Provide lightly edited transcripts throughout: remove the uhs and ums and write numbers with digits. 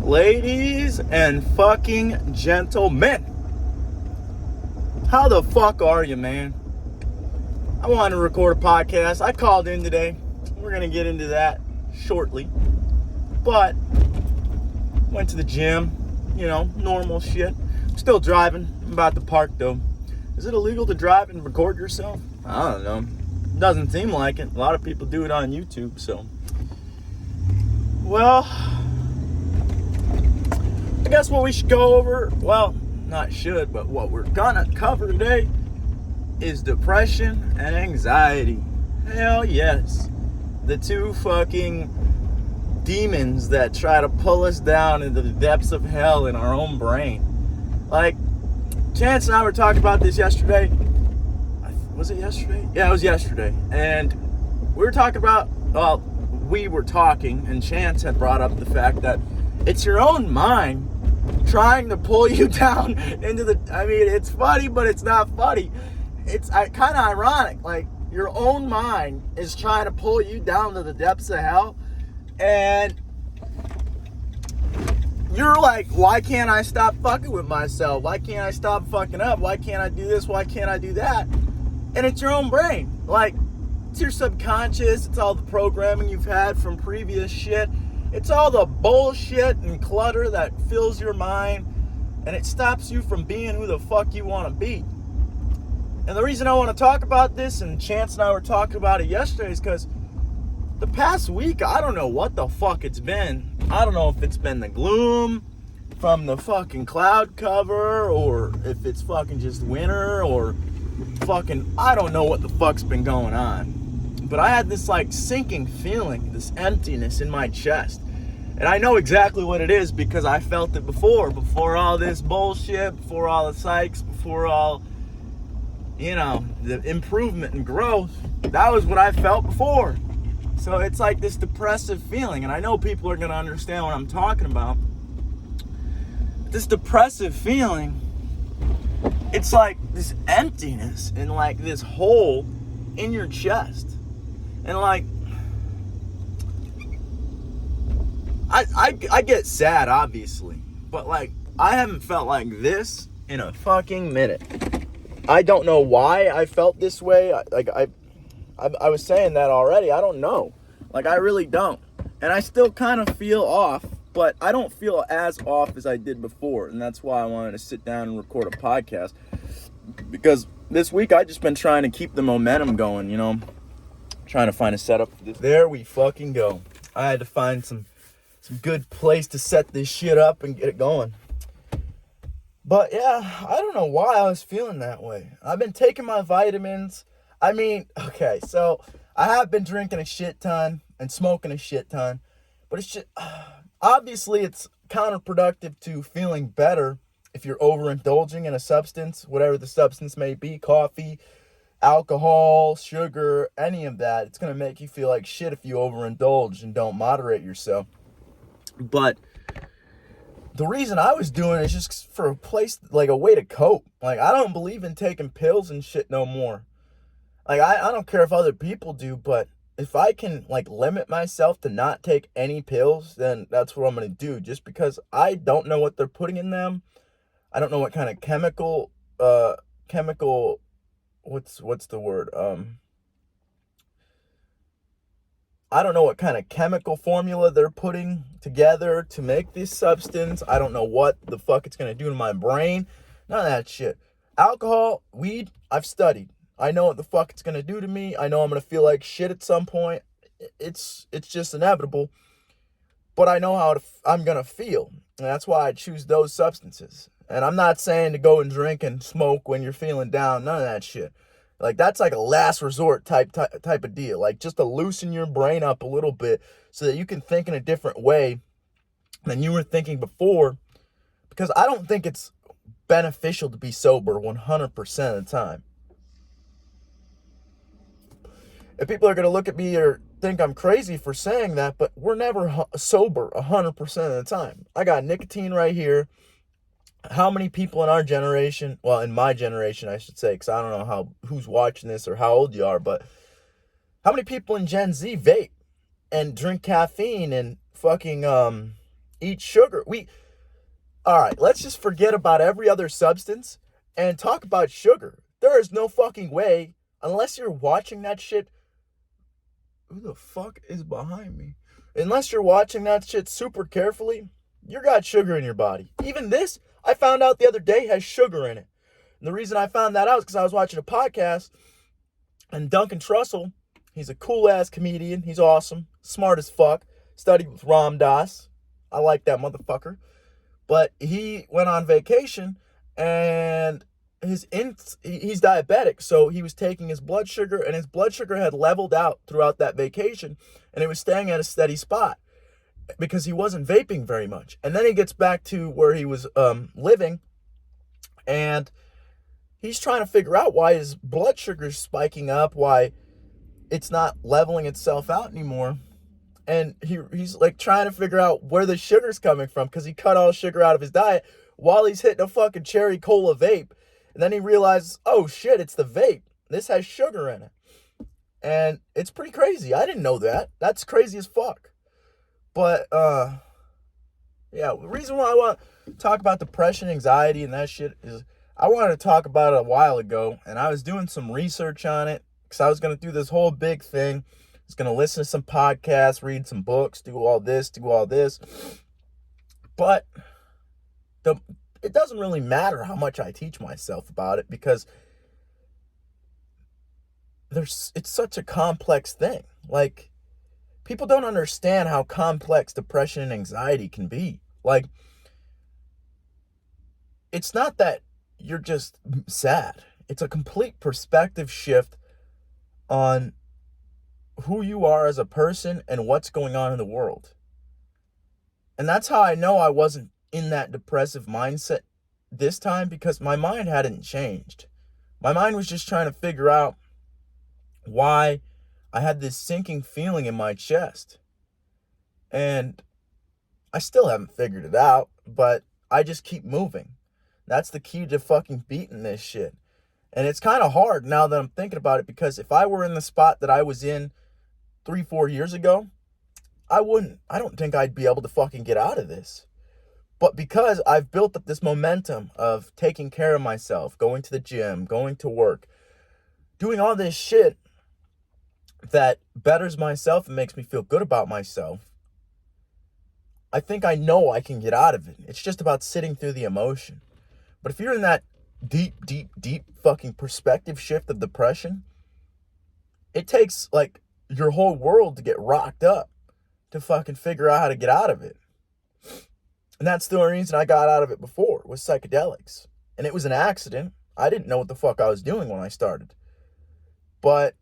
Ladies and fucking gentlemen, how the fuck are you, man? I wanted to record a podcast. I called in today. We're going to get into that shortly. But, went to the gym, normal shit. I'm still driving. I'm about to park, though. Is it illegal to drive and record yourself? I don't know. Doesn't seem like it. A lot of people do it on YouTube, so. Well, I guess what we should go over, well, not should, but what we're gonna cover today is depression and anxiety. Hell yes. The two fucking demons that try to pull us down into the depths of hell in our own brain. Like, Chance and I were talking about this yesterday. Was it yesterday? Yeah, it was yesterday. And we were talking about, and Chance had brought up the fact that it's your own mind trying to pull you down into it's funny, but it's not funny. It's kind of ironic. Like, your own mind is trying to pull you down to the depths of hell, and you're like, why can't I stop fucking with myself? Why can't I stop fucking up? Why can't I do this? Why can't I do that? And it's your own brain. Like, it's your subconscious. It's all the programming you've had from previous shit. It's all the bullshit and clutter that fills your mind, and it stops you from being who the fuck you want to be. And the reason I want to talk about this, and Chance and I were talking about it yesterday, is because the past week, I don't know what the fuck it's been. I don't know if it's been the gloom from the fucking cloud cover, or if it's fucking just winter, or fucking, I don't know what the fuck's been going on. But I had this like sinking feeling, this emptiness in my chest. And I know exactly what it is because I felt it before all this bullshit, before all the psychs, before all, the improvement and growth. That was what I felt before. So it's like this depressive feeling. And I know people are going to understand what I'm talking about. This depressive feeling, it's like this emptiness and like this hole in your chest. And like, I get sad, obviously, but like, I haven't felt like this in a fucking minute. I don't know why I felt this way. I was saying that already. I don't know. Like, I really don't. And I still kind of feel off, but I don't feel as off as I did before. And that's why I wanted to sit down and record a podcast. Because this week I just been trying to keep the momentum going, trying to find a setup for this. There we fucking go. I had to find some good place to set this shit up and get it going. But yeah, I don't know why I was feeling that way. I've been taking my vitamins. Okay, so I have been drinking a shit ton and smoking a shit ton, but it's just, obviously it's counterproductive to feeling better if you're overindulging in a substance, whatever the substance may be, coffee, alcohol, sugar, any of that. It's going to make you feel like shit if you overindulge and don't moderate yourself. But the reason I was doing it is just for a way to cope. Like, I don't believe in taking pills and shit no more. Like, I don't care if other people do, but if I can, limit myself to not take any pills, then that's what I'm going to do. Just because I don't know what they're putting in them. I don't know what kind of chemical, what's the word? I don't know what kind of chemical formula they're putting together to make this substance. I don't know what the fuck it's going to do to my brain. None of that shit. Alcohol, weed, I've studied. I know what the fuck it's going to do to me. I know I'm going to feel like shit at some point. It's just inevitable. But I know how I'm going to feel. And that's why I choose those substances. And I'm not saying to go and drink and smoke when you're feeling down. None of that shit. Like, that's like a last resort type of deal. Like, just to loosen your brain up a little bit so that you can think in a different way than you were thinking before. Because I don't think it's beneficial to be sober 100% of the time. And people are going to look at me or think I'm crazy for saying that, but we're never sober 100% of the time. I got nicotine right here. How many people in our generation, well, in my generation, I should say, because I don't know who's watching this or how old you are, but how many people in Gen Z vape and drink caffeine and fucking eat sugar. All right, let's just forget about every other substance and talk about sugar. There is no fucking way, unless you're watching that shit. Who the fuck is behind me? Unless you're watching that shit super carefully, you got sugar in your body. Even this, I found out the other day, has sugar in it. And the reason I found that out is because I was watching a podcast, and Duncan Trussell, he's a cool-ass comedian. He's awesome. Smart as fuck. Studied with Ram Dass. I like that motherfucker. But he went on vacation, and he's diabetic, so he was taking his blood sugar, and his blood sugar had leveled out throughout that vacation, and it was staying at a steady spot because he wasn't vaping very much. And then he gets back to where he was living, and he's trying to figure out why his blood sugar's spiking up, why it's not leveling itself out anymore. And he's like trying to figure out where the sugar's coming from, because he cut all sugar out of his diet while he's hitting a fucking cherry cola vape. And then he realizes, oh shit, it's the vape. This has sugar in it. And it's pretty crazy. I didn't know that. That's crazy as fuck. But, yeah, the reason why I want to talk about depression, anxiety, and that shit is I wanted to talk about it a while ago, and I was doing some research on it, because I was going to do this whole big thing. I was going to listen to some podcasts, read some books, do all this. But it doesn't really matter how much I teach myself about it, because it's such a complex thing. Like, people don't understand how complex depression and anxiety can be. Like, it's not that you're just sad. It's a complete perspective shift on who you are as a person and what's going on in the world. And that's how I know I wasn't in that depressive mindset this time, because my mind hadn't changed. My mind was just trying to figure out why I had this sinking feeling in my chest. And I still haven't figured it out, but I just keep moving. That's the key to fucking beating this shit. And it's kind of hard now that I'm thinking about it, because if I were in the spot that I was in 3-4 years ago, I don't think I'd be able to fucking get out of this. But because I've built up this momentum of taking care of myself, going to the gym, going to work, doing all this shit that betters myself and makes me feel good about myself, I think I know I can get out of it. It's just about sitting through the emotion. But if you're in that deep fucking perspective shift of depression, it takes like your whole world to get rocked up to fucking figure out how to get out of it. And that's the only reason I got out of it before, was psychedelics. And it was an accident. I didn't know what the fuck I was doing when I started. But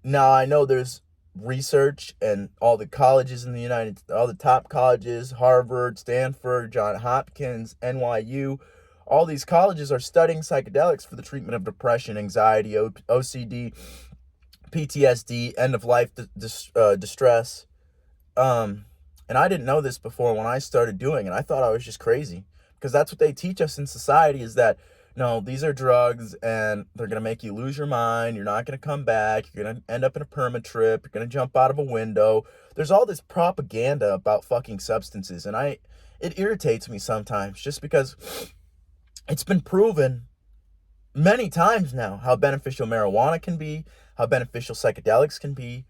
now I know there's research, and all the colleges in the all the top colleges, Harvard, Stanford, Johns Hopkins, NYU, all these colleges are studying psychedelics for the treatment of depression, anxiety, OCD, PTSD, end-of-life distress. And I didn't know this before when I started doing it. I thought I was just crazy, because that's what they teach us in society, is that, no, these are drugs and they're going to make you lose your mind. You're not going to come back. You're going to end up in a perma trip. You're going to jump out of a window. There's all this propaganda about fucking substances. And it irritates me sometimes, just because it's been proven many times now how beneficial marijuana can be, how beneficial psychedelics can be.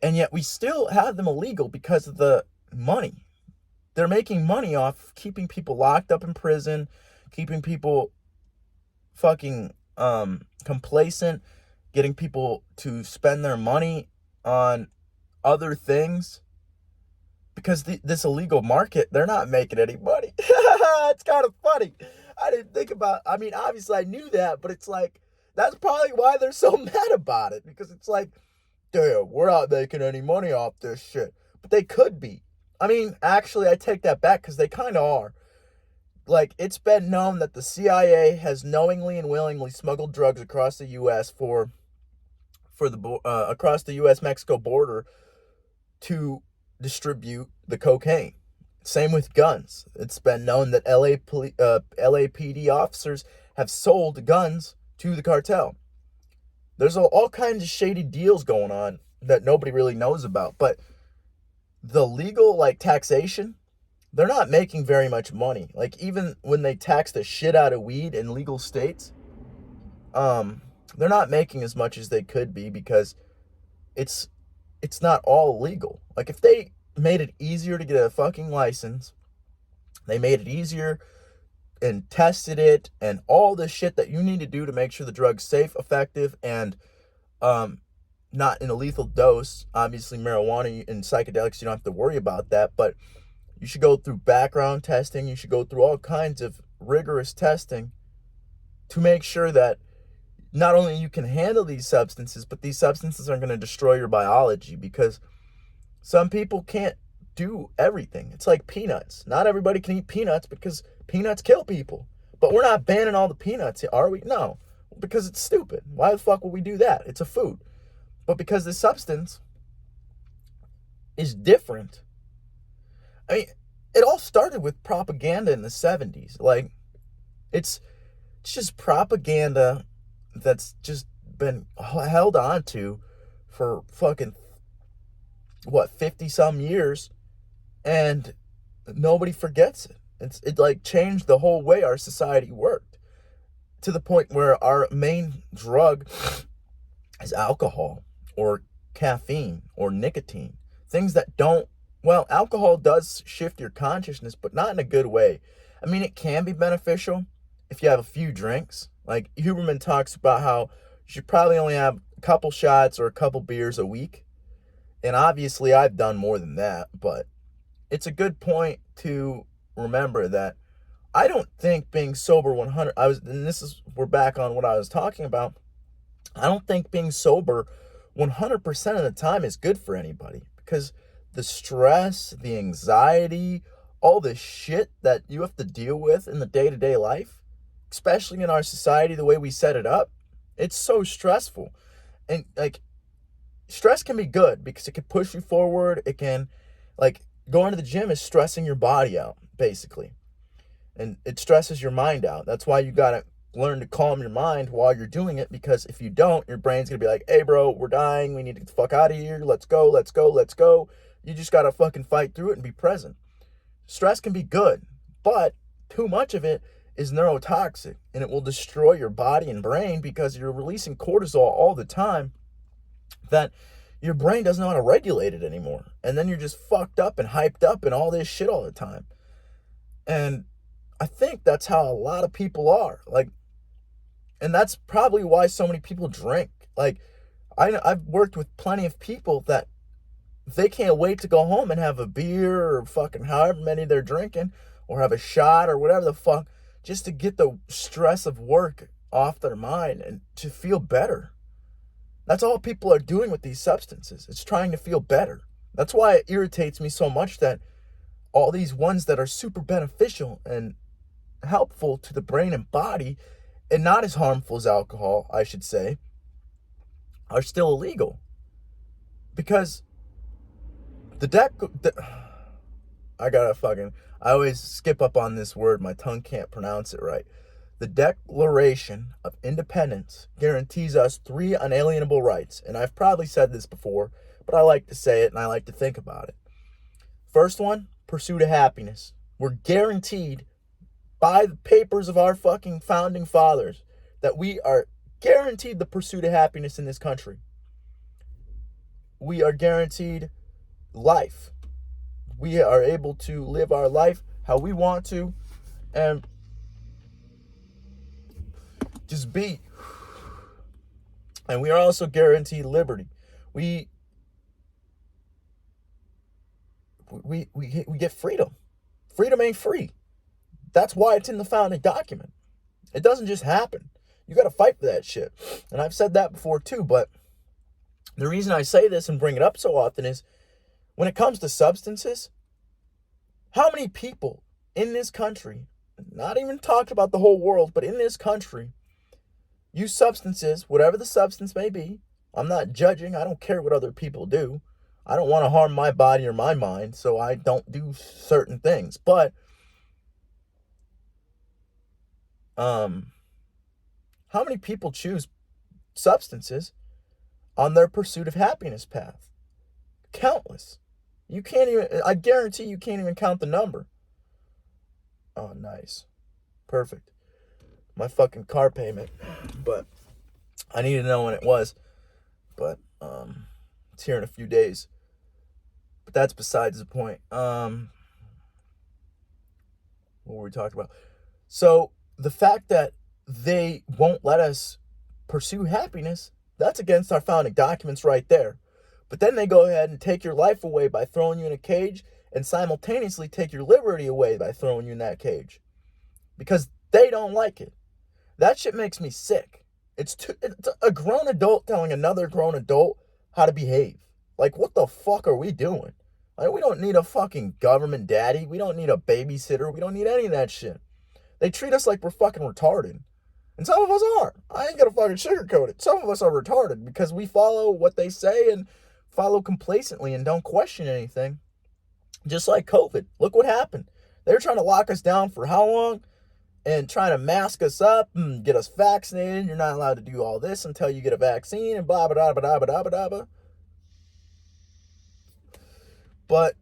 And yet we still have them illegal because of the money. They're making money off keeping people locked up in prison, keeping people fucking complacent, getting people to spend their money on other things. Because this illegal market, they're not making any money. It's kind of funny. I didn't think about, I mean, obviously I knew that, but it's like, that's probably why they're so mad about it. Because it's like, damn, we're not making any money off this shit. But they could be. I mean, actually, I take that back, because they kind of are. Like, it's been known that the CIA has knowingly and willingly smuggled drugs across the U.S. across the U.S.-Mexico border to distribute the cocaine. Same with guns. It's been known that LAPD officers have sold guns to the cartel. There's all kinds of shady deals going on that nobody really knows about. But the legal, like, taxation they're not making very much money. Like, even when they tax the shit out of weed in legal states, they're not making as much as they could be because it's it's not all legal. Like, if they made it easier to get a fucking license, they made it easier and tested it and all the shit that you need to do to make sure the drug's safe, effective, and um not in a lethal dose. Obviously, marijuana and psychedelics, you don't have to worry about that, but you should go through background testing. You should go through all kinds of rigorous testing to make sure that not only you can handle these substances, but these substances aren't going to destroy your biology, because some people can't do everything. It's like peanuts. Not everybody can eat peanuts because peanuts kill people. But we're not banning all the peanuts, are we? No, because it's stupid. Why the fuck would we do that? It's a food. But because the substance is different. I mean, it all started with propaganda in the 70s. Like, it's just propaganda that's just been held on to for fucking, what, 50 some years, and nobody forgets it. It like changed the whole way our society worked, to the point where our main drug is alcohol or caffeine or nicotine. Things that don't, well, alcohol does shift your consciousness, but not in a good way. I mean, it can be beneficial if you have a few drinks. Like, Huberman talks about how you should probably only have a couple shots or a couple beers a week. And obviously I've done more than that, but it's a good point to remember that I don't think being sober 100, we're back on what I was talking about. I don't think being sober 100% of the time is good for anybody, because the stress, the anxiety, all the shit that you have to deal with in the day-to-day life, especially in our society, the way we set it up, it's so stressful. And like, stress can be good because it can push you forward. It can, like, going to the gym is stressing your body out, basically. And it stresses your mind out. That's why you gotta learn to calm your mind while you're doing it, because if you don't, your brain's gonna be like, hey bro, we're dying, we need to get the fuck out of here, let's go, let's go, let's go. You just gotta fucking fight through it and be present. Stress can be good, but too much of it is neurotoxic, and it will destroy your body and brain because you're releasing cortisol all the time that your brain doesn't know how to regulate it anymore. And then you're just fucked up and hyped up and all this shit all the time. And I think that's how a lot of people are. Like, and that's probably why so many people drink. Like, I've worked with plenty of people that they can't wait to go home and have a beer or fucking however many they're drinking, or have a shot or whatever the fuck, just to get the stress of work off their mind and to feel better. That's all people are doing with these substances. It's trying to feel better. That's why it irritates me so much that all these ones that are super beneficial and helpful to the brain and body, and not as harmful as alcohol, I should say, are still illegal. Because I always skip up on this word. My tongue can't pronounce it right. The Declaration of Independence guarantees us 3 unalienable rights. And I've probably said this before, but I like to say it and I like to think about it. First one, pursuit of happiness. We're guaranteed by the papers of our fucking founding fathers that we are guaranteed the pursuit of happiness in this country. We are guaranteed life. We are able to live our life how we want to and just be. And we are also guaranteed liberty. We get freedom. Freedom ain't free. That's why it's in the founding document. It doesn't just happen. You got to fight for that shit. And I've said that before too, but the reason I say this and bring it up so often is when it comes to substances, how many people in this country, not even talking about the whole world, but in this country, use substances, whatever the substance may be. I'm not judging. I don't care what other people do. I don't want to harm my body or my mind, so I don't do certain things. But how many people choose substances on their pursuit of happiness path? Countless. I guarantee you can't even count the number. Oh, nice. Perfect. My fucking car payment. But I need to know when it was. But it's here in a few days. But that's besides the point. What were we talking about? So the fact that they won't let us pursue happiness, that's against our founding documents right there. But then they go ahead and take your life away by throwing you in a cage and simultaneously take your liberty away by throwing you in that cage. Because they don't like it. That shit makes me sick. It's a grown adult telling another grown adult how to behave. Like, what the fuck are we doing? Like, we don't need a fucking government daddy. We don't need a babysitter. We don't need any of that shit. They treat us like we're fucking retarded. And some of us are. I ain't gonna fucking sugarcoat it. Some of us are retarded because we follow what they say and follow complacently and don't question anything. Just like COVID. Look what happened. They were trying to lock us down for how long? And trying to mask us up and get us vaccinated. You're not allowed to do all this until you get a vaccine and blah, blah, blah, blah, blah, blah, blah, blah. But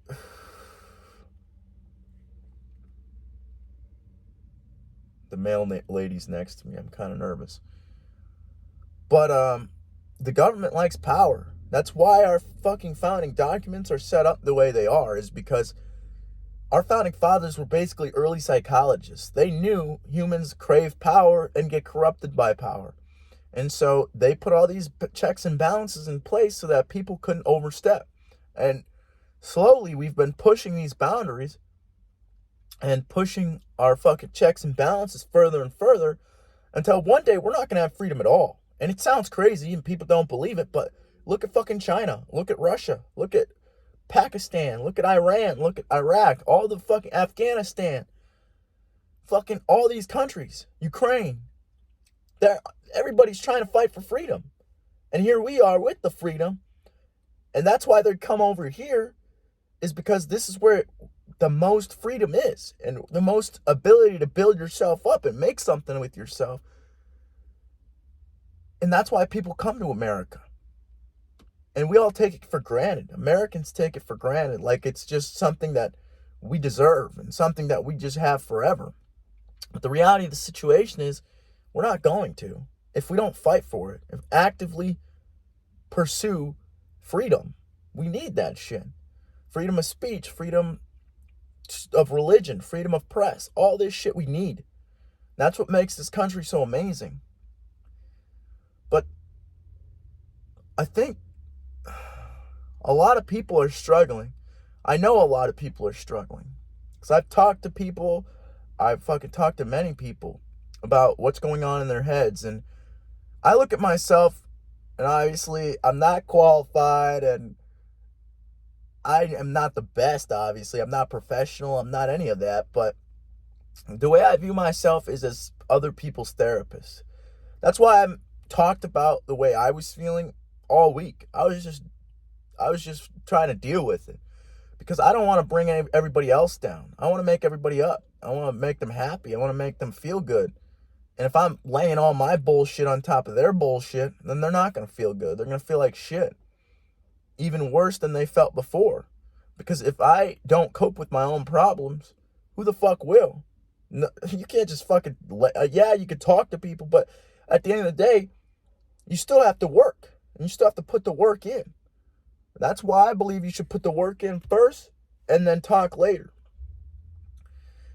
the male lady's next to me. I'm kind of nervous. But the government likes power. That's why our fucking founding documents are set up the way they are, is because our founding fathers were basically early psychologists. They knew humans crave power and get corrupted by power. And so they put all these checks and balances in place so that people couldn't overstep. And slowly we've been pushing these boundaries and pushing our fucking checks and balances further and further until one day we're not going to have freedom at all. And it sounds crazy and people don't believe it, but look at fucking China. Look at Russia. Look at Pakistan, look at Iran, look at Iraq, all the fucking Afghanistan, fucking all these countries, Ukraine. Everybody's trying to fight for freedom. And here we are with the freedom. And that's why they come over here, is because this is where the most freedom is and the most ability to build yourself up and make something with yourself. And that's why people come to America. And we all take it for granted. Americans take it for granted like it's just something that we deserve and something that we just have forever. But the reality of the situation is we're not going to if we don't fight for it, if actively pursue freedom. We need that shit. Freedom of speech, freedom of religion, freedom of press, all this shit we need. That's what makes this country so amazing. But I think a lot of people are struggling. I know a lot of people are struggling. Because I've talked to people, I've fucking talked to many people about what's going on in their heads. And I look at myself, and obviously I'm not qualified, and I am not the best, obviously. I'm not professional, I'm not any of that. But the way I view myself is as other people's therapist. That's why I talked about the way I was feeling all week. I was just trying to deal with it because I don't want to bring everybody else down. I want to make everybody up. I want to make them happy. I want to make them feel good. And if I'm laying all my bullshit on top of their bullshit, then they're not going to feel good. They're going to feel like shit. Even worse than they felt before. Because if I don't cope with my own problems, who the fuck will? No, you can't just fucking, yeah, you could talk to people, but at the end of the day, you still have to work. And you still have to put the work in. That's why I believe you should put the work in first and then talk later.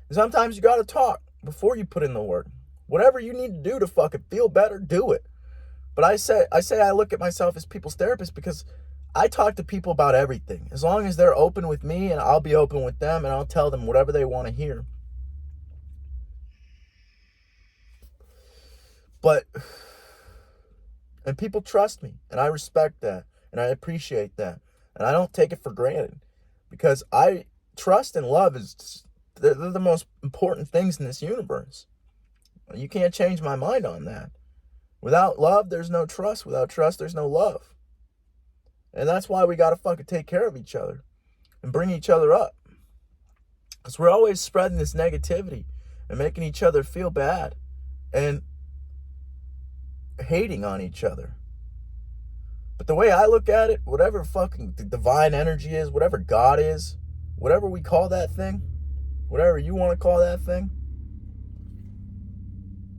And sometimes you got to talk before you put in the work. Whatever you need to do to fucking feel better, do it. But I say I look at myself as people's therapist because I talk to people about everything. As long as they're open with me, and I'll be open with them, and I'll tell them whatever they want to hear. And people trust me, and I respect that, and I appreciate that, and I don't take it for granted, because trust and love they're the most important things in this universe. You can't change my mind on that. Without love, there's no trust. Without trust, there's no love. And that's why we got to fucking take care of each other and bring each other up, because we're always spreading this negativity and making each other feel bad and hating on each other. But the way I look at it, whatever fucking the divine energy is, whatever God is, whatever we call that thing, whatever you want to call that thing.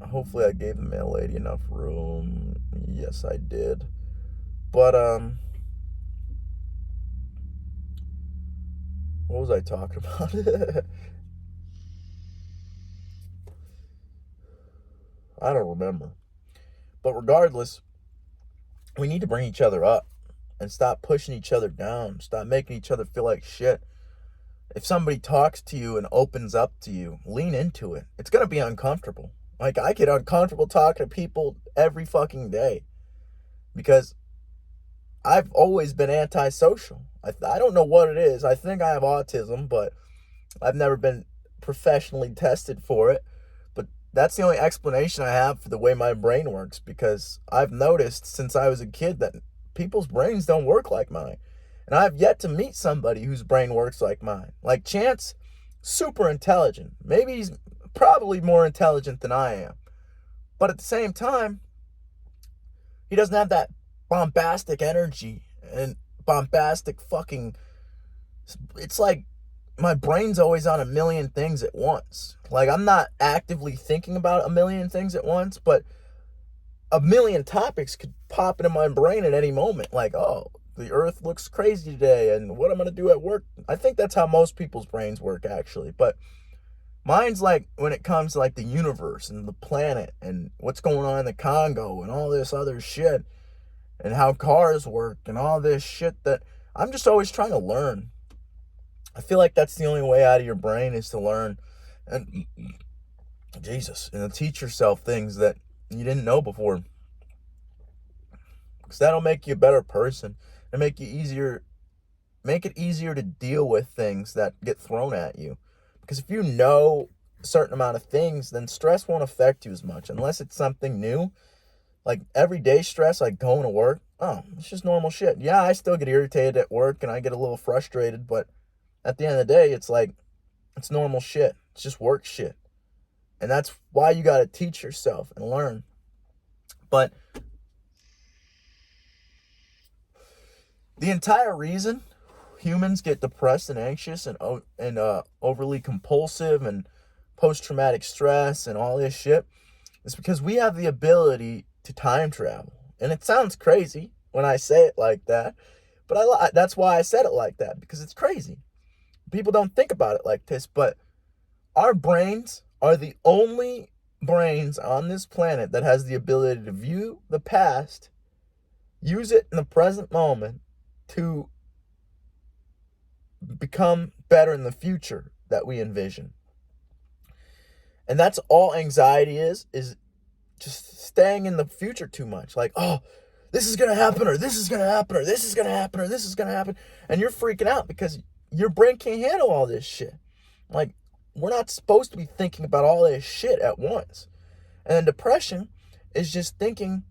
Hopefully I gave the mail lady enough room. Yes, I did. But, what was I talking about? I don't remember. But regardless, we need to bring each other up and stop pushing each other down. Stop making each other feel like shit. If somebody talks to you and opens up to you, lean into it. It's going to be uncomfortable. Like, I get uncomfortable talking to people every fucking day because I've always been antisocial. I don't know what it is. I think I have autism, but I've never been professionally tested for it. But that's the only explanation I have for the way my brain works, because I've noticed since I was a kid that people's brains don't work like mine. And I've yet to meet somebody whose brain works like mine. Like Chance, super intelligent. Maybe he's probably more intelligent than I am. But at the same time, he doesn't have that bombastic energy and bombastic fucking... It's like my brain's always on a million things at once. Like, I'm not actively thinking about a million things at once, but a million topics could pop into my brain at any moment. Like, oh, the earth looks crazy today, and what I'm going to do at work. I think that's how most people's brains work, actually. But mine's like when it comes to like the universe and the planet and what's going on in the Congo and all this other shit and how cars work and all this shit that I'm just always trying to learn. I feel like that's the only way out of your brain is to learn. And Jesus, and to teach yourself things that you didn't know before. Because that'll make you a better person and make it easier to deal with things that get thrown at you. Because if you know a certain amount of things, then stress won't affect you as much. Unless it's something new. Like everyday stress, like going to work. Oh, it's just normal shit. Yeah, I still get irritated at work and I get a little frustrated. But at the end of the day, it's like, it's normal shit. It's just work shit. And that's why you got to teach yourself and learn. But the entire reason humans get depressed and anxious and overly compulsive and post-traumatic stress and all this shit is because we have the ability to time travel. And it sounds crazy when I say it like that, but that's why I said it like that, because it's crazy. People don't think about it like this, but our brains are the only brains on this planet that has the ability to view the past, use it in the present moment to become better in the future that we envision. And that's all anxiety is just staying in the future too much. Like, oh, this is going to happen, or this is going to happen, or this is going to happen, or this is going to happen. And you're freaking out because your brain can't handle all this shit. Like, we're not supposed to be thinking about all this shit at once. And then depression is just thinking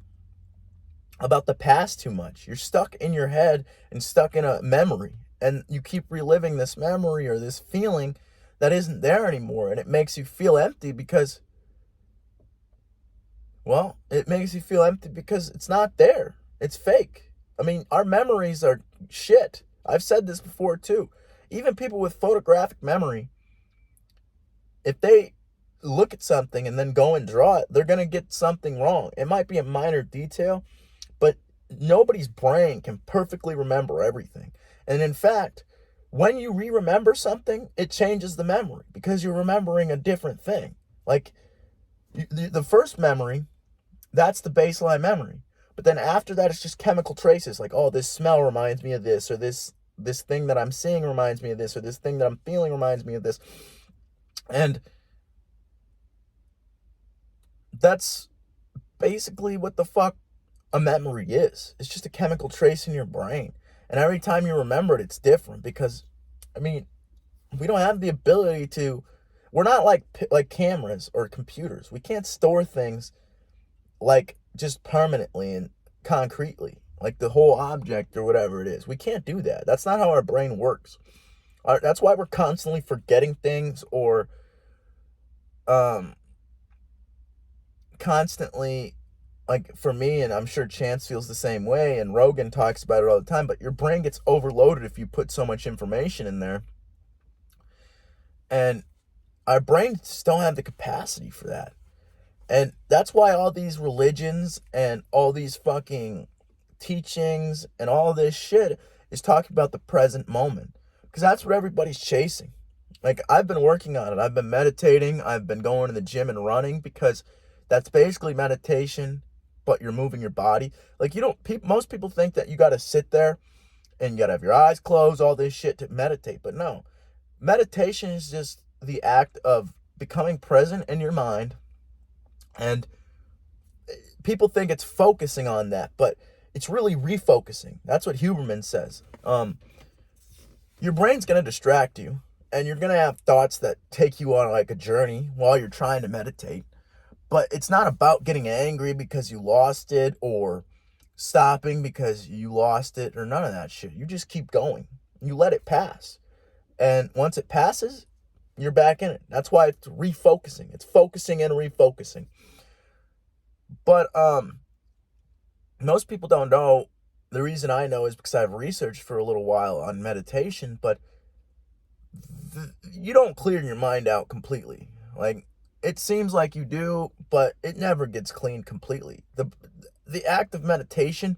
about the past too much. You're stuck in your head and stuck in a memory. And you keep reliving this memory or this feeling that isn't there anymore. And it makes you feel empty because, well, it makes you feel empty because it's not there. It's fake. I mean, our memories are shit. I've said this before too. Even people with photographic memory, if they look at something and then go and draw it, they're going to get something wrong. It might be a minor detail, but nobody's brain can perfectly remember everything. And in fact, when you re-remember something, it changes the memory because you're remembering a different thing. Like the first memory, that's the baseline memory. But then after that, it's just chemical traces. Like, oh, this smell reminds me of this, or this thing that I'm seeing reminds me of this, or this thing that I'm feeling reminds me of this. And that's basically what the fuck a memory is. It's just a chemical trace in your brain. And every time you remember it, it's different because, I mean, we don't have the ability to, we're not like cameras or computers. We can't store things like just permanently and concretely, like the whole object or whatever it is. We can't do that. That's not how our brain works. That's why we're constantly forgetting things or constantly, like for me, and I'm sure Chance feels the same way, and Rogan talks about it all the time, but your brain gets overloaded if you put so much information in there. And our brains just don't have the capacity for that. And that's why all these religions and all these fucking teachings and all this shit is talking about the present moment. Because that's what everybody's chasing. Like, I've been working on it. I've been meditating. I've been going to the gym and running, because that's basically meditation, but you're moving your body. Like, most people think that you got to sit there and you got to have your eyes closed, all this shit to meditate. But no, meditation is just the act of becoming present in your mind. And people think it's focusing on that, but it's really refocusing. That's what Huberman says. Your brain's going to distract you, and you're going to have thoughts that take you on like a journey while you're trying to meditate. But it's not about getting angry because you lost it, or stopping because you lost it, or none of that shit. You just keep going. You let it pass. And once it passes, you're back in it. That's why it's refocusing. It's focusing and refocusing. But most people don't know. The reason I know is because I've researched for a little while on meditation, but you don't clear your mind out completely. Like, it seems like you do, but it never gets cleaned completely. The act of meditation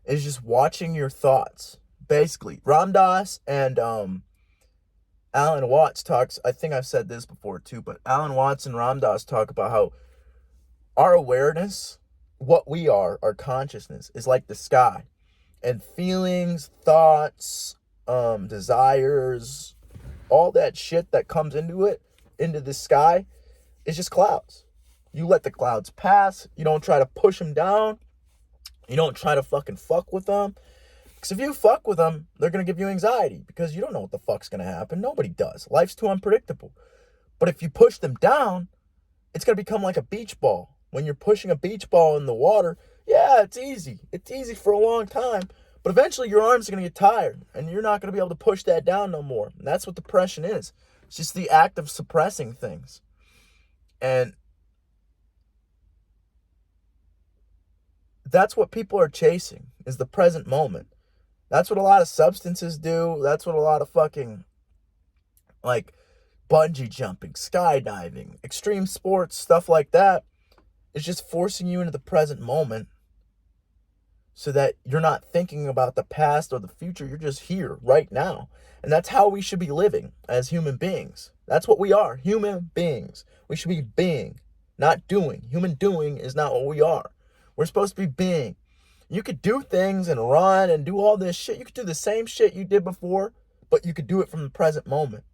is just watching your thoughts. Basically, Ram Dass and Alan Watts talks, I think I've said this before too, but Alan Watts and Ram Dass talk about how our awareness, what we are, our consciousness, is like the sky. And feelings, thoughts, desires, all that shit that comes into the sky, is just clouds. You let the clouds pass. You don't try to push them down. You don't try to fucking fuck with them. Because if you fuck with them, they're going to give you anxiety, because you don't know what the fuck's going to happen. Nobody does. Life's too unpredictable. But if you push them down, it's going to become like a beach ball. When you're pushing a beach ball in the water, yeah, it's easy. It's easy for a long time. But eventually your arms are going to get tired, and you're not going to be able to push that down no more. And that's what depression is. It's just the act of suppressing things. And that's what people are chasing, is the present moment. That's what a lot of substances do. That's what a lot of fucking, like, bungee jumping, skydiving, extreme sports, stuff like that, is just forcing you into the present moment, so that you're not thinking about the past or the future. You're just here right now. And that's how we should be living as human beings. That's what we are, human beings. We should be being, not doing. Human doing is not what we are. We're supposed to be being. You could do things and run and do all this shit. You could do the same shit you did before, but you could do it from the present moment.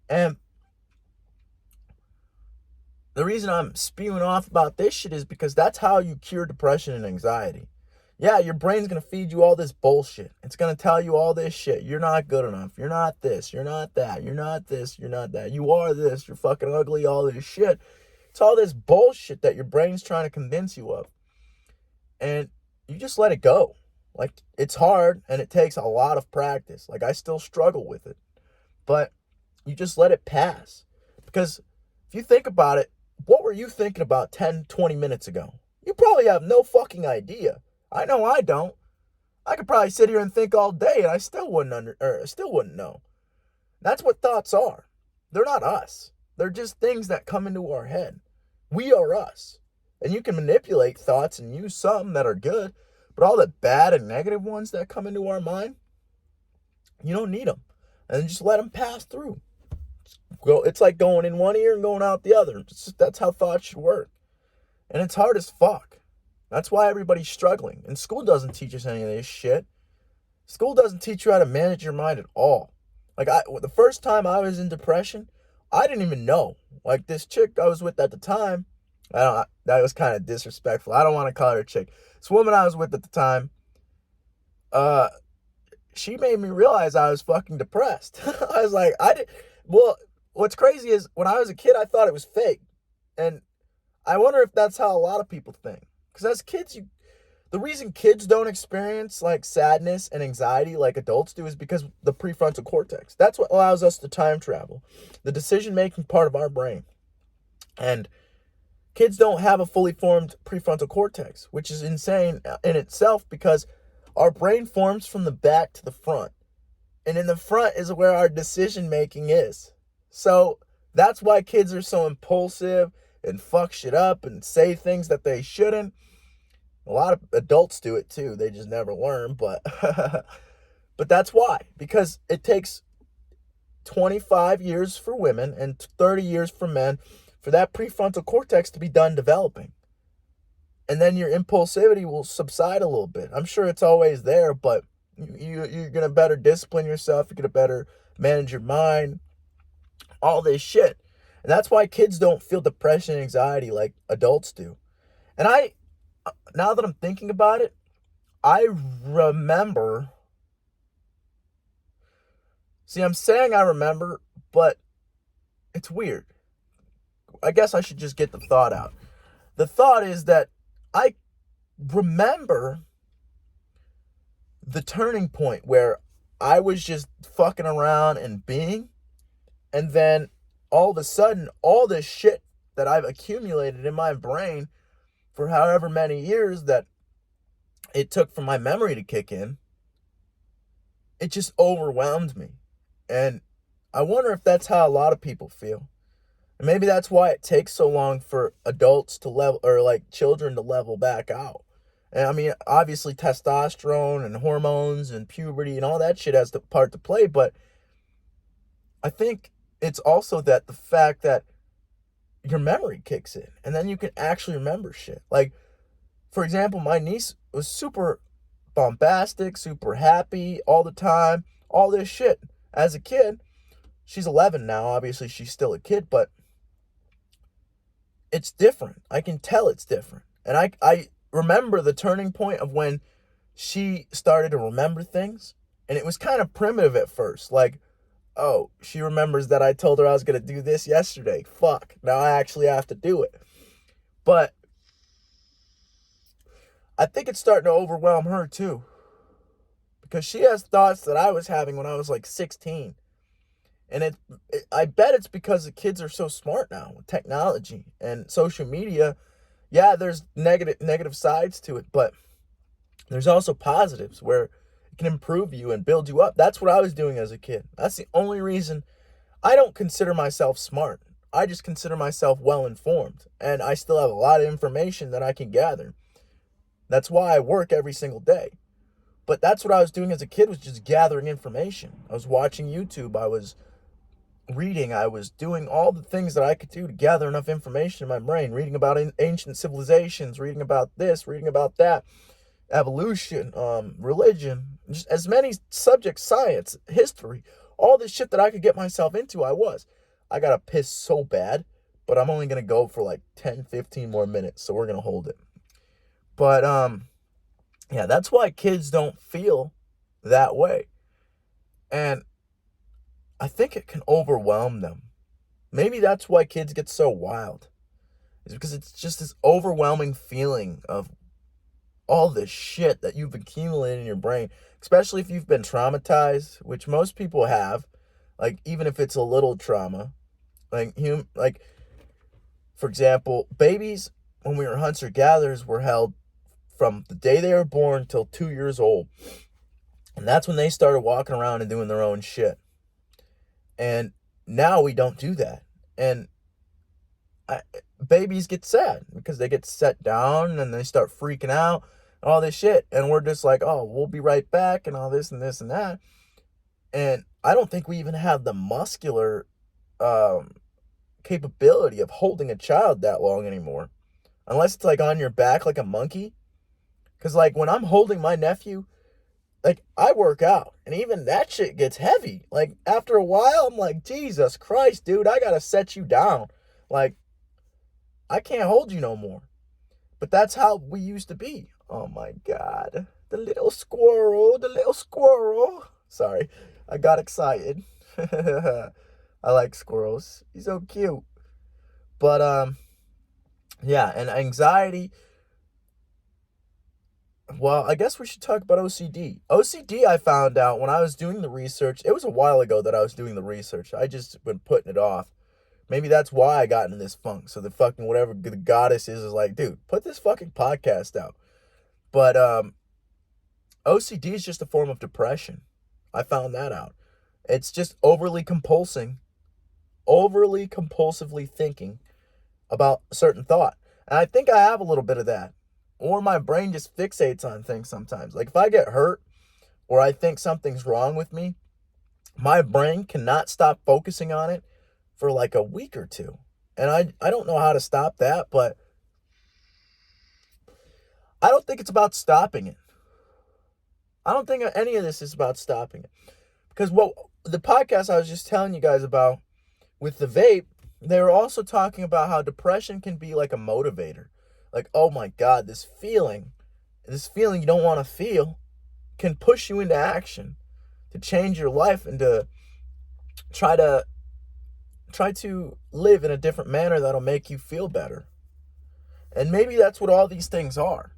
And the reason I'm spewing off about this shit is because that's how you cure depression and anxiety. Yeah, your brain's going to feed you all this bullshit. It's going to tell you all this shit. You're not good enough. You're not this. You're not that. You're not this. You're not that. You are this. You're fucking ugly. All this shit. It's all this bullshit that your brain's trying to convince you of. And you just let it go. Like, it's hard and it takes a lot of practice. Like, I still struggle with it. But you just let it pass. Because if you think about it, what were you thinking about 10, 20 minutes ago? You probably have no fucking idea. I know I don't. I could probably sit here and think all day and I still wouldn't know. That's what thoughts are. They're not us. They're just things that come into our head. We are us. And you can manipulate thoughts and use some that are good, but all the bad and negative ones that come into our mind, you don't need them. And just let them pass through. It's like going in one ear and going out the other. That's how thoughts should work. And it's hard as fuck. That's why everybody's struggling. And school doesn't teach us any of this shit. School doesn't teach you how to manage your mind at all. Like, the first time I was in depression, I didn't even know. Like, this chick I was with at the time, that was kind of disrespectful. I don't want to call her a chick. This woman I was with at the time, she made me realize I was fucking depressed. I was like, what's crazy is when I was a kid, I thought it was fake. And I wonder if that's how a lot of people think. Because as kids, the reason kids don't experience like sadness and anxiety like adults do is because the prefrontal cortex. That's what allows us to time travel. The decision-making part of our brain. And kids don't have a fully formed prefrontal cortex, which is insane in itself because our brain forms from the back to the front. And in the front is where our decision-making is. So That's why kids are so impulsive and fuck shit up and say things that they shouldn't. A lot of adults do it too. They just never learn, but but that's why. Because it takes 25 years for women and 30 years for men for that prefrontal cortex to be done developing. And then your impulsivity will subside a little bit. I'm sure it's always there, but you're going to better discipline yourself. You're going to better manage your mind, all this shit. And that's why kids don't feel depression and anxiety like adults do. And now that I'm thinking about it, I remember. See, I'm saying I remember, but it's weird. I guess I should just get the thought out. The thought is that I remember the turning point where I was just fucking around and being, and then all of a sudden, all this shit that I've accumulated in my brain for however many years that it took for my memory to kick in, it just overwhelmed me. And I wonder if that's how a lot of people feel. And maybe that's why it takes so long for adults to level, or like children to level back out. And I mean, obviously testosterone and hormones and puberty and all that shit has the part to play, but I think it's also that the fact that your memory kicks in and then you can actually remember shit. Like, for example, my niece was super bombastic, super happy all the time, all this shit. As a kid, she's 11 now, obviously she's still a kid, but it's different. I can tell it's different. And I remember the turning point of when she started to remember things. And it was kind of primitive at first. Like, oh, she remembers that I told her I was going to do this yesterday. Fuck. Now I actually have to do it. But I think it's starting to overwhelm her too. Because she has thoughts that I was having when I was like 16. And I bet it's because the kids are so smart now with technology and social media. Yeah, there's negative sides to it, but there's also positives where it can improve you and build you up. That's what I was doing as a kid. That's the only reason. I don't consider myself smart. I just consider myself well informed, and I still have a lot of information that I can gather. That's why I work every single day. But that's what I was doing as a kid, was just gathering information. I was watching YouTube. I was reading. I was doing all the things that I could do to gather enough information in my brain. Reading about ancient civilizations, reading about this, reading about that, evolution, religion, just as many subjects, science, history, all this shit that I could get myself into, I was. I got to piss so bad, but I'm only going to go for like 10, 15 more minutes, so we're going to hold it. But, yeah, that's why kids don't feel that way. And I think it can overwhelm them. Maybe that's why kids get so wild. It's because it's just this overwhelming feeling of all this shit that you've accumulated in your brain, especially if you've been traumatized, which most people have. Like, even if it's a little trauma. Like, for example, babies, when we were hunter-gatherers, were held from the day they were born till 2 years old. And that's when they started walking around and doing their own shit. And now we don't do that. And babies get sad because they get set down and they start freaking out, all this shit. And we're just like, oh, we'll be right back and all this and this and that. And I don't think we even have the muscular capability of holding a child that long anymore. Unless it's like on your back like a monkey. Because like when I'm holding my nephew, like I work out and even that shit gets heavy. Like after a while, I'm like, Jesus Christ, dude, I gotta set you down. Like I can't hold you no more. But that's how we used to be. Oh my God. The little squirrel. Sorry, I got excited. I like squirrels. He's so cute. But yeah, and anxiety. Well, I guess we should talk about OCD. OCD, I found out when I was doing the research. It was a while ago that I was doing the research. I just been putting it off. Maybe that's why I got into this funk. So the fucking whatever the goddess is like, dude, put this fucking podcast out. But OCD is just a form of depression. I found that out. It's just overly compulsing overly compulsively thinking about a certain thought. And I think I have a little bit of that. Or my brain just fixates on things sometimes. Like if I get hurt or I think something's wrong with me, my brain cannot stop focusing on it for like a week or two. And I don't know how to stop that, but I don't think it's about stopping it. I don't think any of this is about stopping it. Because what the podcast I was just telling you guys about with the vape, they were also talking about how depression can be like a motivator. Like, oh my God, this feeling you don't want to feel can push you into action to change your life and to try to live in a different manner that'll make you feel better. And maybe that's what all these things are.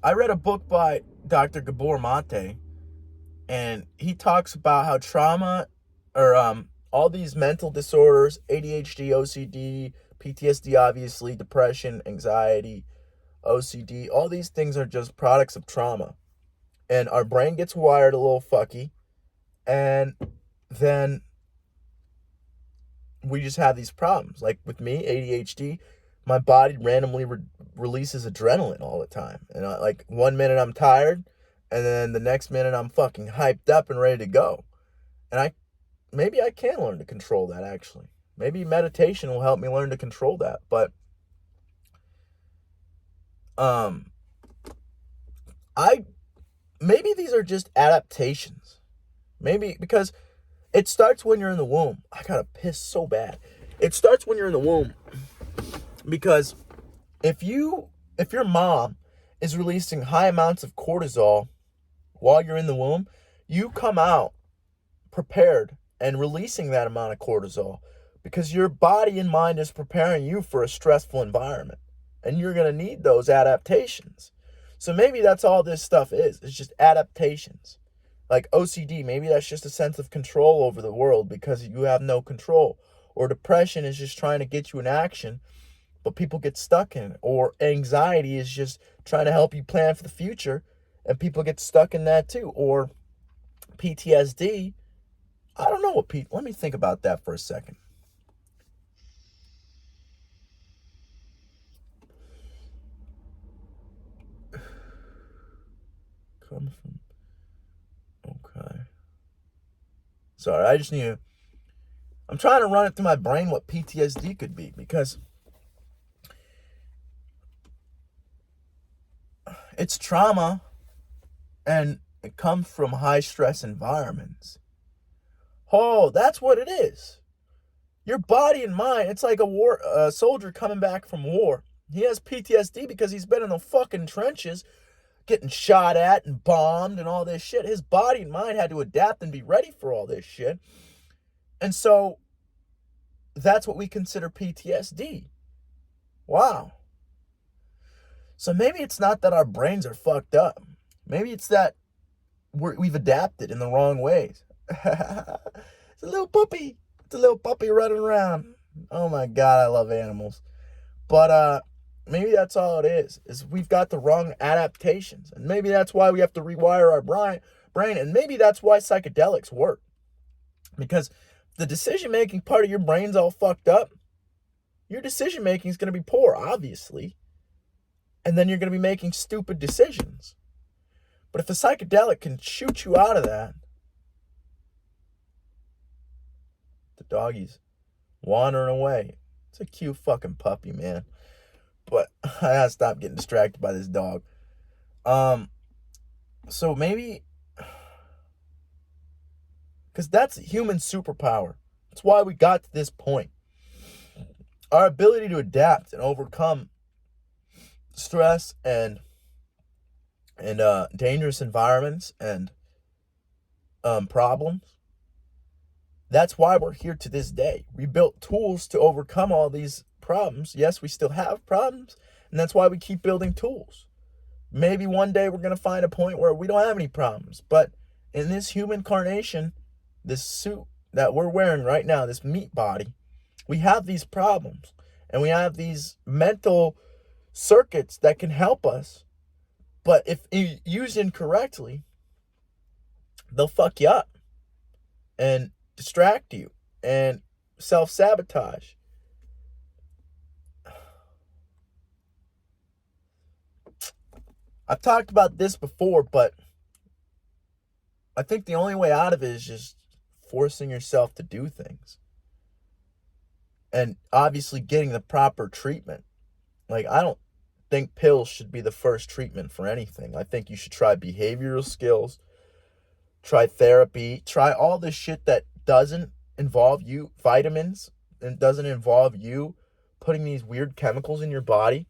I read a book by Dr. Gabor Mate, and he talks about how trauma or all these mental disorders, ADHD, OCD, PTSD, obviously, depression, anxiety, OCD, all these things are just products of trauma. And our brain gets wired a little fucky, and then we just have these problems. Like with me, ADHD, my body randomly releases adrenaline all the time. And like 1 minute I'm tired, and then the next minute I'm fucking hyped up and ready to go. And maybe I can learn to control that, actually. Maybe meditation will help me learn to control that. But maybe these are just adaptations. Maybe because it starts when you're in the womb. I gotta piss so bad. It starts when you're in the womb. Because if your mom is releasing high amounts of cortisol while you're in the womb, you come out prepared and releasing that amount of cortisol because your body and mind is preparing you for a stressful environment. And you're going to need those adaptations. So maybe that's all this stuff is. It's just adaptations. Like OCD, maybe that's just a sense of control over the world because you have no control. Or depression is just trying to get you in action, but people get stuck in it. Or anxiety is just trying to help you plan for the future, and people get stuck in that too. Or PTSD, I don't know what let me think about that for a second. Come from, okay. Sorry, I just need to, I'm trying to run it through my brain what PTSD could be, because it's trauma and it comes from high stress environments. Oh, that's what it is. Your body and mind, it's like a soldier coming back from war. He has PTSD because he's been in the fucking trenches getting shot at and bombed and all this shit. His body and mind had to adapt and be ready for all this shit. And so that's what we consider PTSD. Wow. So maybe it's not that our brains are fucked up. Maybe it's that we've adapted in the wrong ways. It's a little puppy. It's a little puppy running around. Oh my God, I love animals. But maybe that's all it is we've got the wrong adaptations. And maybe that's why we have to rewire our brain. And maybe that's why psychedelics work. Because the decision-making part of your brain's all fucked up. Your decision-making is going to be poor, obviously. And then you're going to be making stupid decisions. But if a psychedelic can shoot you out of that, the doggy's wandering away. It's a cute fucking puppy, man. But I gotta stop getting distracted by this dog. So maybe, because that's human superpower. That's why we got to this point. Our ability to adapt and overcome stress and dangerous environments and problems. That's why we're here to this day. We built tools to overcome all these problems. Yes, we still have problems, and that's why we keep building tools. Maybe one day we're going to find a point where we don't have any problems. But in this human carnation, this suit that we're wearing right now, this meat body, we have these problems. And we have these mental circuits that can help us. But if used incorrectly, they'll fuck you up and distract you and self-sabotage. I've talked about this before, but I think the only way out of it is just forcing yourself to do things. And obviously getting the proper treatment. Like, I don't think pills should be the first treatment for anything. I think you should try behavioral skills, try therapy, try all this shit that doesn't involve you, vitamins, and doesn't involve you putting these weird chemicals in your body.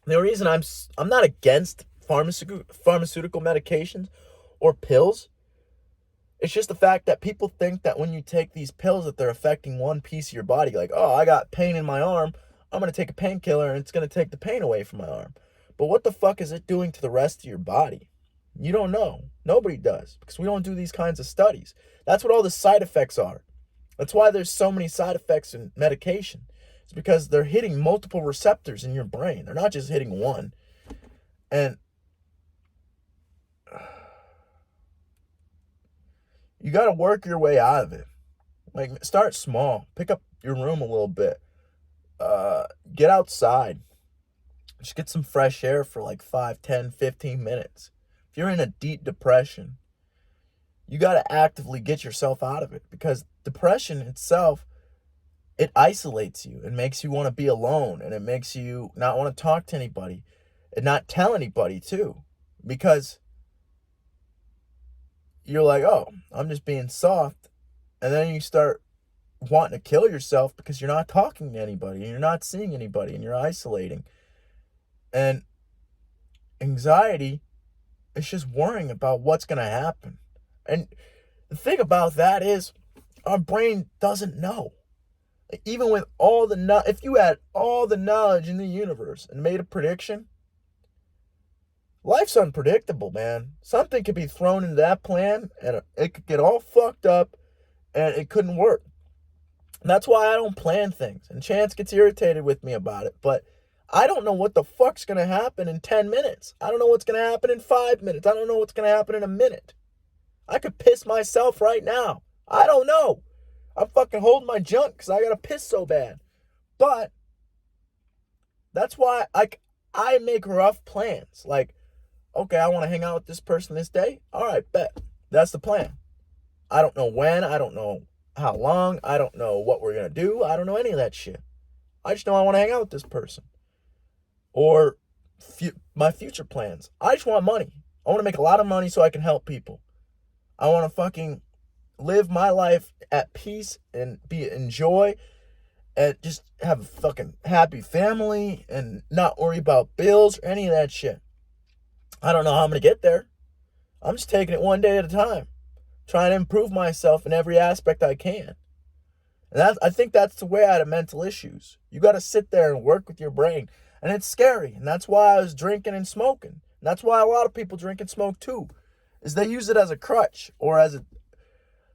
The reason I'm not against pharmaceutical medications or pills. It's just the fact that people think that when you take these pills that they're affecting one piece of your body. Like, oh, I got pain in my arm, I'm going to take a painkiller and it's going to take the pain away from my arm. But what the fuck is it doing to the rest of your body? You don't know. Nobody does, because we don't do these kinds of studies. That's what all the side effects are. That's why there's so many side effects in medication. It's because they're hitting multiple receptors in your brain. They're not just hitting one. And you got to work your way out of it. Like, start small. Pick up your room a little bit. Get outside. Just get some fresh air for like 5, 10, 15 minutes. If you're in a deep depression, you got to actively get yourself out of it, because depression itself, it isolates you. It makes you want to be alone, and it makes you not want to talk to anybody and not tell anybody too, because you're like, oh, I'm just being soft. And then you start wanting to kill yourself because you're not talking to anybody and you're not seeing anybody and you're isolating. And anxiety is just worrying about what's going to happen. And the thing about that is, our brain doesn't know. Even with all the if you had all the knowledge in the universe and made a prediction, life's unpredictable, man. Something could be thrown into that plan and it could get all fucked up and it couldn't work. And that's why I don't plan things. And Chance gets irritated with me about it, but I don't know what the fuck's going to happen in 10 minutes. I don't know what's going to happen in 5 minutes. I don't know what's going to happen in a minute. I could piss myself right now. I don't know. I'm fucking holding my junk because I got to piss so bad. But that's why I make rough plans. Like, okay, I want to hang out with this person this day. All right, bet. That's the plan. I don't know when. I don't know how long. I don't know what we're going to do. I don't know any of that shit. I just know I want to hang out with this person. Or my future plans. I just want money. I want to make a lot of money so I can help people. I want to fucking live my life at peace and enjoy and just have a fucking happy family and not worry about bills or any of that shit. I don't know how I'm going to get there. I'm just taking it one day at a time, trying to improve myself in every aspect I can. And I think that's the way out of mental issues. You got to sit there and work with your brain. And it's scary. And that's why I was drinking and smoking. And that's why a lot of people drink and smoke too, is they use it as a crutch or as a...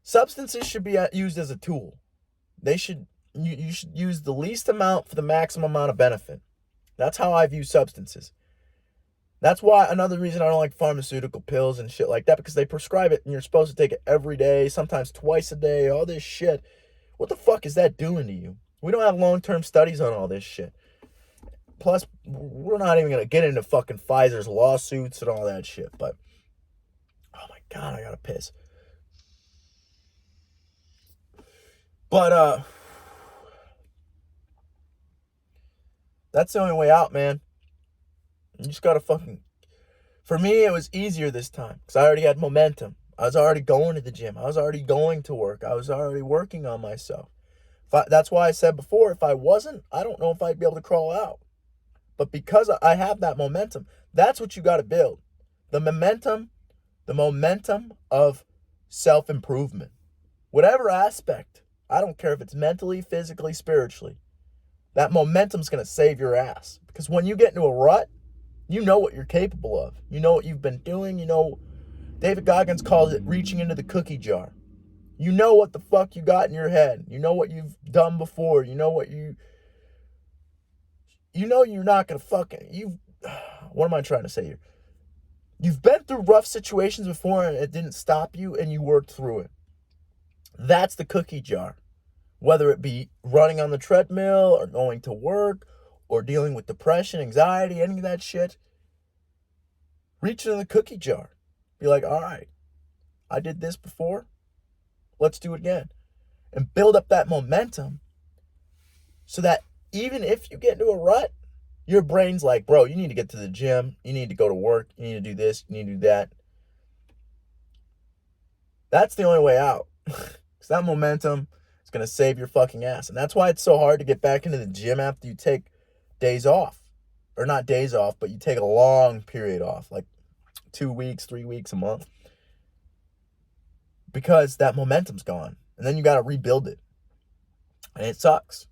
Substances should be used as a tool. You should use the least amount for the maximum amount of benefit. That's how I view substances. That's why another reason I don't like pharmaceutical pills and shit like that, because they prescribe it and you're supposed to take it every day, sometimes twice a day, all this shit. What the fuck is that doing to you? We don't have long-term studies on all this shit. Plus, we're not even going to get into fucking Pfizer's lawsuits and all that shit, but oh my God, I gotta piss. But, that's the only way out, man. You just gotta fucking... For me, it was easier this time because I already had momentum. I was already going to the gym. I was already going to work. I was already working on myself. That's why I said before, if I wasn't, I don't know if I'd be able to crawl out. But because I have that momentum, that's what you got to build. The momentum of self-improvement. Whatever aspect. I don't care if it's mentally, physically, spiritually. That momentum's going to save your ass. Because when you get into a rut, you know what you're capable of. You know what you've been doing. You know, David Goggins calls it reaching into the cookie jar. You know what the fuck you got in your head. You know what you've done before. You know what you know you're not going to fucking... What am I trying to say here? You've been through rough situations before and it didn't stop you and you worked through it. That's the cookie jar. Whether it be running on the treadmill or going to work or dealing with depression, anxiety, any of that shit, reach into the cookie jar. Be like, all right, I did this before. Let's do it again. And build up that momentum so that even if you get into a rut, your brain's like, bro, you need to get to the gym. You need to go to work. You need to do this. You need to do that. That's the only way out. Because that momentum is going to save your fucking ass. And that's why it's so hard to get back into the gym after you take days off. Or not days off, but you take a long period off. Like 2 weeks, 3 weeks, a month. Because that momentum's gone. And then you got to rebuild it. And it sucks.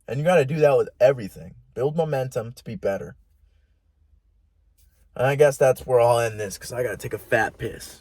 And you got to do that with everything. Build momentum to be better. And I guess that's where I'll end this because I got to take a fat piss.